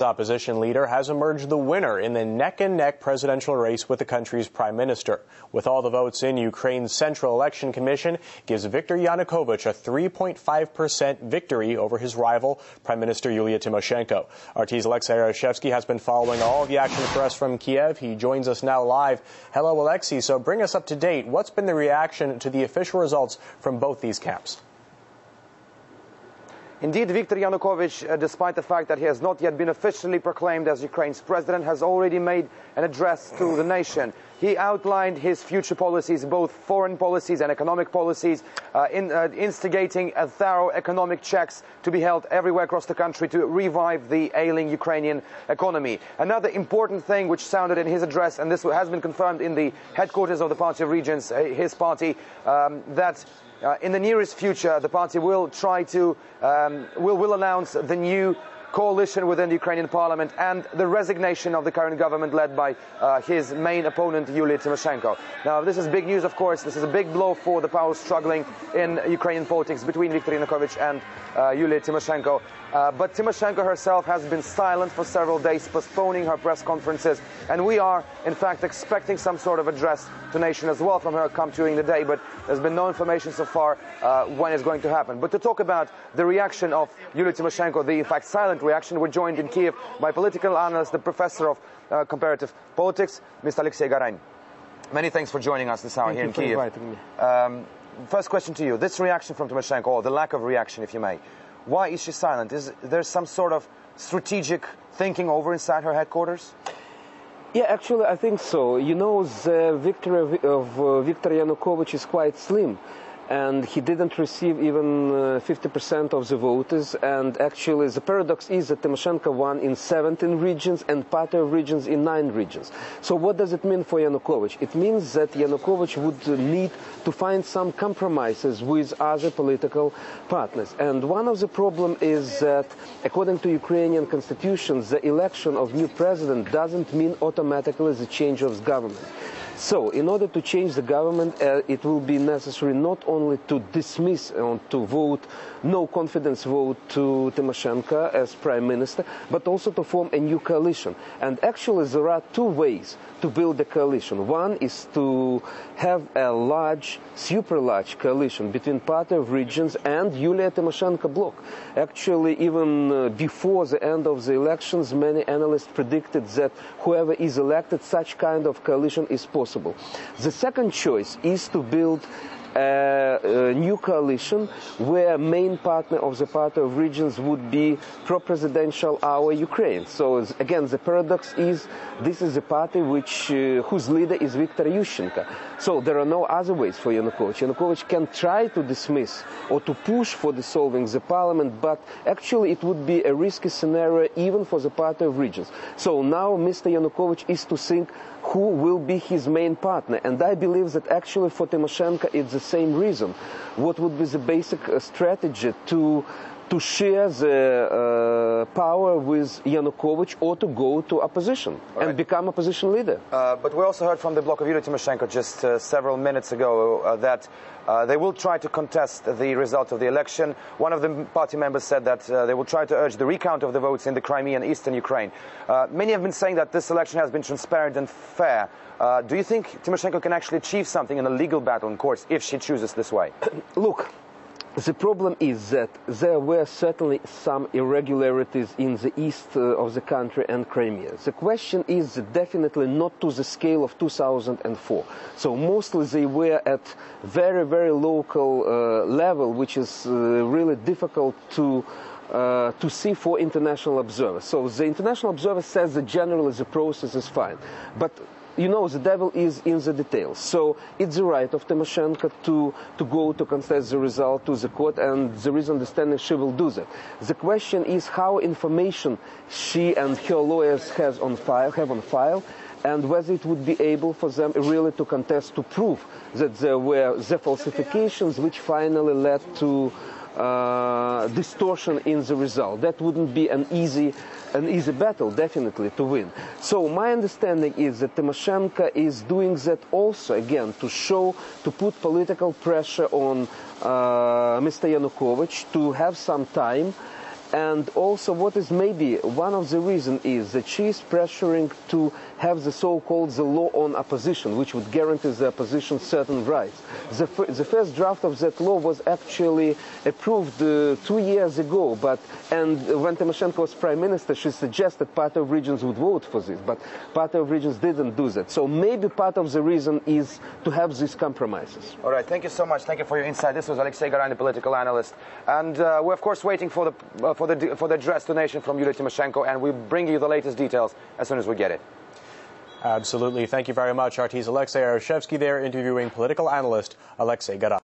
Opposition leader has emerged the winner in the neck-and-neck presidential race with the country's prime minister. With all the votes in, Ukraine's Central Election Commission gives Viktor Yanukovych a 3.5% victory over his rival, Prime Minister Yulia Tymoshenko. RT's Alexei Yarashevsky has been following all of the action for us from Kiev. He joins us now live. Hello, Alexei. So bring us up to date. What's been the reaction to the official results from both these camps? Indeed, Viktor Yanukovych, despite the fact that he has not yet been officially proclaimed as Ukraine's president, has already made an address to the nation. He outlined his future policies, both foreign policies and economic policies, instigating a thorough economic checks to be held everywhere across the country to revive the ailing Ukrainian economy. Another important thing which sounded in his address, and this has been confirmed in the headquarters of the Party of Regions, his party, that in the nearest future, the party will try to will announce the new coalition within the Ukrainian parliament and the resignation of the current government led by his main opponent, Yulia Tymoshenko. Now, this is big news, of course. This is a big blow for the powers struggling in Ukrainian politics between Viktor Yanukovych and Yulia Tymoshenko. But Tymoshenko herself has been silent for several days, postponing her press conferences. And we are, in fact, expecting some sort of address to the nation as well from her come during the day. But there's been no information so far when it's going to happen. But to talk about the reaction of Yulia Tymoshenko, the, in fact, silent reaction, we're joined in Kiev by political analyst, the professor of comparative politics, Mr. Alexei Garan. Many thanks for joining us this hour here in Kiev. First question to you. This reaction from Tymoshenko, or the lack of reaction, if you may, why is she silent? Is there some sort of strategic thinking over inside her headquarters? Yeah, actually, I think so. You know, the victory of Viktor Yanukovych is quite slim. And he didn't receive even 50% of the voters. And actually, the paradox is that Tymoshenko won in 17 regions and Party of Regions in 9 regions. So what does it mean for Yanukovych? It means that Yanukovych would need to find some compromises with other political partners. And one of the problems is that, according to Ukrainian constitution, the election of new president doesn't mean automatically the change of government. So, in order to change the government, it will be necessary not only to dismiss and to vote no confidence vote to Tymoshenko as prime minister, but also to form a new coalition. And actually, there are 2 ways to build a coalition. One is to have a large, super large coalition between Party of Regions and Yulia Tymoshenko bloc. Actually, even before the end of the elections, many analysts predicted that whoever is elected, such kind of coalition is possible. The second choice is to build a new coalition where main partner of the Party of Regions would be pro-presidential our Ukraine. So again, the paradox is this is a party whose leader is Viktor Yushchenko. So there are no other ways for Yanukovych. Yanukovych can try to dismiss or to push for dissolving the parliament, but actually it would be a risky scenario even for the Party of Regions. So now Mr. Yanukovych is to think who will be his main partner. And I believe that actually for Tymoshenko it's the same reason. What would be the basic strategy to share the power with Yanukovych or to go to opposition and become opposition leader? But we also heard from the bloc of Yulia Tymoshenko just several minutes ago that they will try to contest the result of the election. One of the party members said that they will try to urge the recount of the votes in the Crimea and eastern Ukraine. Many have been saying that this election has been transparent and fair. Do you think Tymoshenko can actually achieve something in a legal battle in courts if she chooses this way? Look, the problem is that there were certainly some irregularities in the east of the country and Crimea. The question is definitely not to the scale of 2004. So mostly they were at very, very local level, which is really difficult to see for international observers. So the international observer says that generally the process is fine. But you know, the devil is in the details. So it's the right of Tymoshenko to go to contest the result to the court, and there is understanding she will do that. The question is how information she and her lawyers have on file, and whether it would be able for them really to contest, to prove that there were the falsifications which finally led to distortion in the result. That wouldn't be an easy battle, definitely, to win. So my understanding is that Tymoshenko is doing that also, again, to put political pressure on Mr. Yanukovych, to have some time And also what is maybe one of the reasons is that she is pressuring to have the so-called the law on opposition, which would guarantee the opposition certain rights. The first draft of that law was actually approved 2 years ago, and when Tymoshenko was prime minister, she suggested Party of Regions would vote for this, but Party of Regions didn't do that. So maybe part of the reason is to have these compromises. All right, thank you so much. Thank you for your insight. This was Alexei Garan, the political analyst, and we're of course waiting for the address to nation from Yulia Tymoshenko, and we bring you the latest details as soon as we get it. Absolutely. Thank you very much, Artis. Alexei Arashevsky there interviewing political analyst Alexei Garan.